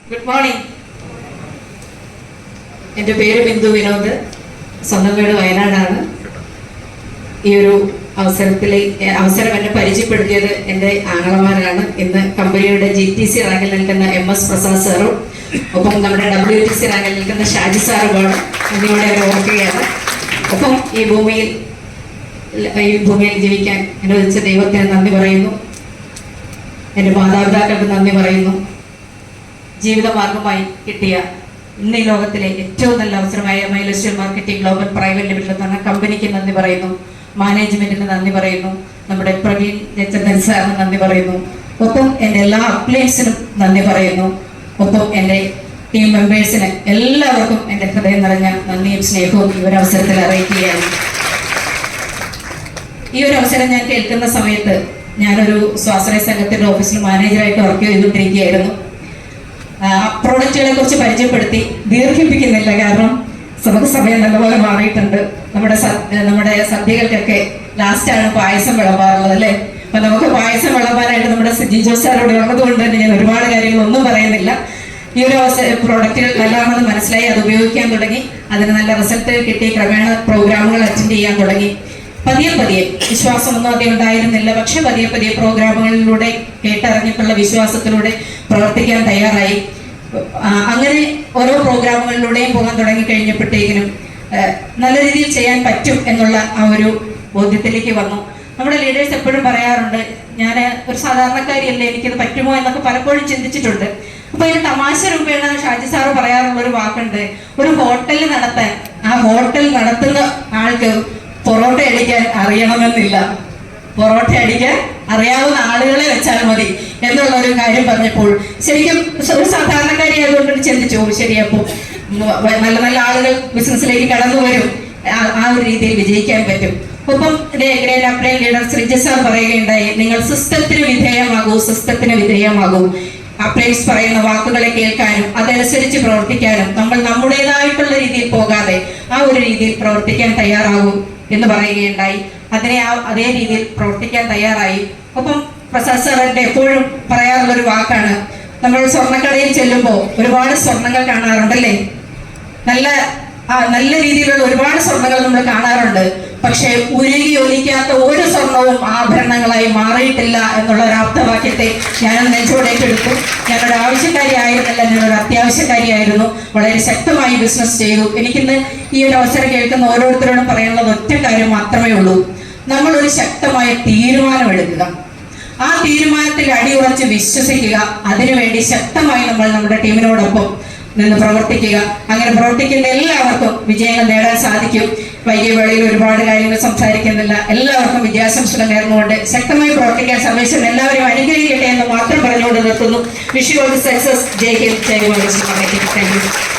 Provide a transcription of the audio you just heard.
Good morning. എൻ്റെ പേര് ബിന്ദു വിനോദ്. സ്വന്തം വീട് വയനാടാണ്. ഈ ഒരു അവസരം എന്നെ പരിചയപ്പെടുത്തിയത് എൻ്റെ ആങ്ങളമാരാണ്. ഇന്ന് കമ്പനിയുടെ GTC റാങ്കിൽ നിൽക്കുന്ന MS പ്രസാദ് സാറും ഒപ്പം നമ്മുടെ WTC റാങ്കിൽ നിൽക്കുന്ന ഷാജി സാറുമാണ്. എന്നിവിടെ അവർ ഓർക്കുകയാണ്. ഒപ്പം ഈ ഭൂമിയിൽ ജീവിക്കാൻ അനുവദിച്ച ദൈവത്തിന് നന്ദി പറയുന്നു. എൻ്റെ മാതാപിതാക്കൾക്ക് നന്ദി പറയുന്നു. ജീവിതമാർഗമായി കിട്ടിയ ഇന്ന് ഈ ലോകത്തിലെ ഏറ്റവും നല്ല അവസരമായ മൈലസ്റ്റൈൽ മാർക്കറ്റിംഗ് ഗ്ലോബൽ പ്രൈവറ്റ് ലിമിറ്റഡ് എന്ന കമ്പനിക്ക് നന്ദി പറയുന്നു. മാനേജ്മെന്റിന് നന്ദി പറയുന്നു. നമ്മുടെ പ്രവീൺ ജയചന്ദ്രൻ സാറിന് നന്ദി പറയുന്നു. ഒപ്പം എൻ്റെ എല്ലാ അപ്ലൈൻസിനും നന്ദി പറയുന്നു. ഒപ്പം എൻ്റെ ടീം മെമ്പേഴ്സിന് എല്ലാവർക്കും എൻ്റെ ഹൃദയം നിറഞ്ഞ നന്ദിയും സ്നേഹവും ഈ ഒരു അവസരത്തിൽ അറിയിക്കുകയാണ്. ഈ ഒരു അവസരം ഞാൻ കേൾക്കുന്ന സമയത്ത് ഞാനൊരു സ്വാശ്രയ സംഘത്തിന്റെ ഓഫീസിൽ മാനേജറായിട്ട് വർക്ക് ചെയ്തുകൊണ്ടിരിക്കുകയായിരുന്നു. പ്രോഡക്റ്റുകളെ കുറിച്ച് പരിചയപ്പെടുത്തി ദീർഘിപ്പിക്കുന്നില്ല, കാരണം നമുക്ക് സമയം നല്ലപോലെ മാറിയിട്ടുണ്ട്. നമ്മുടെ സദ്യകൾക്കൊക്കെ ലാസ്റ്റാണ് പായസം വിളമ്പാറുള്ളത് അല്ലേ? അപ്പൊ നമുക്ക് പായസം വിളമ്പാനായിട്ട് നമ്മുടെ ജിജോ സാർ ഇവിടെ ഉള്ളത് കൊണ്ട് തന്നെ ഞാൻ ഒരുപാട് കാര്യങ്ങളൊന്നും പറയുന്നില്ല. ഈ ഒരു പ്രോഡക്റ്റുകൾ നല്ലതാണെന്ന് മനസ്സിലായി, അത് ഉപയോഗിക്കാൻ തുടങ്ങി. അതിന് നല്ല റിസൾട്ട് കിട്ടി. ക്രമേണ പ്രോഗ്രാമുകൾ അറ്റൻഡ് ചെയ്യാൻ തുടങ്ങി. പതിയെ വിശ്വാസമൊന്നും അധികം ഉണ്ടായിരുന്നില്ല. പക്ഷെ പതിയെ പ്രോഗ്രാമുകളിലൂടെ കേട്ടറിഞ്ഞിട്ടുള്ള വിശ്വാസത്തിലൂടെ പ്രവർത്തിക്കാൻ തയ്യാറായി. അങ്ങനെ ഓരോ പ്രോഗ്രാമുകളിലൂടെയും പോകാൻ തുടങ്ങി കഴിഞ്ഞപ്പോഴത്തേക്കിനും നല്ല രീതിയിൽ ചെയ്യാൻ പറ്റും എന്നുള്ള ആ ഒരു ബോധ്യത്തിലേക്ക് വന്നു. നമ്മുടെ ലീഡേഴ്സ് എപ്പോഴും പറയാറുണ്ട്, ഞാൻ ഒരു സാധാരണക്കാരിയല്ലേ, എനിക്കത് പറ്റുമോ എന്നൊക്കെ പലപ്പോഴും ചിന്തിച്ചിട്ടുണ്ട്. അപ്പൊ ഇതിന് തമാശ രൂപേണ ഷാജി സാറ് പറയാറുള്ള ഒരു വാക്കുണ്ട്, ഒരു ഹോട്ടൽ നടത്താൻ ആ ഹോട്ടൽ നടത്തുന്ന ആൾക്ക് പൊറോട്ട അടിക്കാൻ അറിയണമെന്നില്ല, പൊറോട്ട അടിക്കാൻ അറിയാവുന്ന ആളുകളെ വെച്ചാൽ മതി എന്നുള്ള ഒരു കാര്യം പറഞ്ഞപ്പോൾ ശരിക്കും ഒരു സാധാരണക്കാരി ആയതുകൊണ്ട് ചിന്തിച്ചു, ശരി അപ്പോൾ നല്ല നല്ല ആളുകൾ ബിസിനസ്സിലേക്ക് കടന്നു വരും, ആ ഒരു രീതിയിൽ വിജയിക്കാൻ പറ്റും. ഒപ്പം great upline leader Sreeja sir പറയുകയുണ്ടായി, നിങ്ങൾ സിസ്റ്റത്തിന് വിധേയമാകൂ. അപ്ലൈൻസ് പറയുന്ന വാക്കുകളെ കേൾക്കാനും അതനുസരിച്ച് പ്രവർത്തിക്കാനും നമ്മൾ നമ്മുടേതായിട്ടുള്ള രീതിയിൽ പോകാതെ ആ ഒരു രീതിയിൽ പ്രവർത്തിക്കാൻ തയ്യാറാകും എന്ന് പറയുകയുണ്ടായി. അതേ രീതിയിൽ പ്രവർത്തിക്കാൻ തയ്യാറായി. ഒപ്പം പ്രസാദ് സാറിന്റെ എപ്പോഴും പറയാറുള്ള ഒരു വാക്കാണ്, നമ്മൾ സ്വർണ്ണക്കടയിൽ ചെല്ലുമ്പോൾ ഒരുപാട് സ്വർണ്ണങ്ങൾ കാണാറുണ്ടല്ലേ, നല്ല രീതിയിലുള്ള ഒരുപാട് സ്വർണ്ണങ്ങൾ നമ്മൾ കാണാറുണ്ട്. പക്ഷെ ഉരുകി ഒലിക്കാത്ത ഒരു സ്വർണവും ആഭരണങ്ങളായി മാറിയിട്ടില്ല എന്നുള്ള ഒരു ആപ്തവാക്യത്തെ ഞാൻ നെഞ്ചോടേറ്റെടുത്തു. ഞാനൊരു ആവശ്യക്കാരിയായിരുന്നില്ല, ഞാനൊരു അത്യാവശ്യക്കാരിയായിരുന്നു. വളരെ ശക്തമായി ബിസിനസ് ചെയ്തു. എനിക്കിന്ന് ഈ ഒരു അവസരം കേൾക്കുന്ന ഓരോരുത്തരോടും പറയാനുള്ളത് ഒറ്റ കാര്യം മാത്രമേ ഉള്ളൂ, നമ്മളൊരു ശക്തമായ തീരുമാനമെടുക്കുക. ആ തീരുമാനത്തിൽ അടിയുറച്ച് വിശ്വസിക്കുക. അതിനുവേണ്ടി ശക്തമായി നമ്മൾ നമ്മുടെ ടീമിനോടൊപ്പം നിന്ന് പ്രവർത്തിക്കുക. അങ്ങനെ പ്രവർത്തിക്കുന്ന എല്ലാവർക്കും വിജയങ്ങൾ നേടാൻ സാധിക്കും. വൈകിയ വേളയിൽ ഒരുപാട് കാര്യങ്ങൾ സംസാരിക്കുന്നില്ല. എല്ലാവർക്കും വിജയാശംസകൾ നേർന്നുകൊണ്ട് ശക്തമായി പ്രവർത്തിക്കാൻ സർവേശ്വരൻ എല്ലാവരും അനുഗ്രഹിക്കട്ടെ എന്ന് മാത്രം പറഞ്ഞുകൊണ്ട് നിർത്തുന്നു. Wish you all the success. ജയ് ഹിന്ദ്, ജയ് വാണി. Thank U.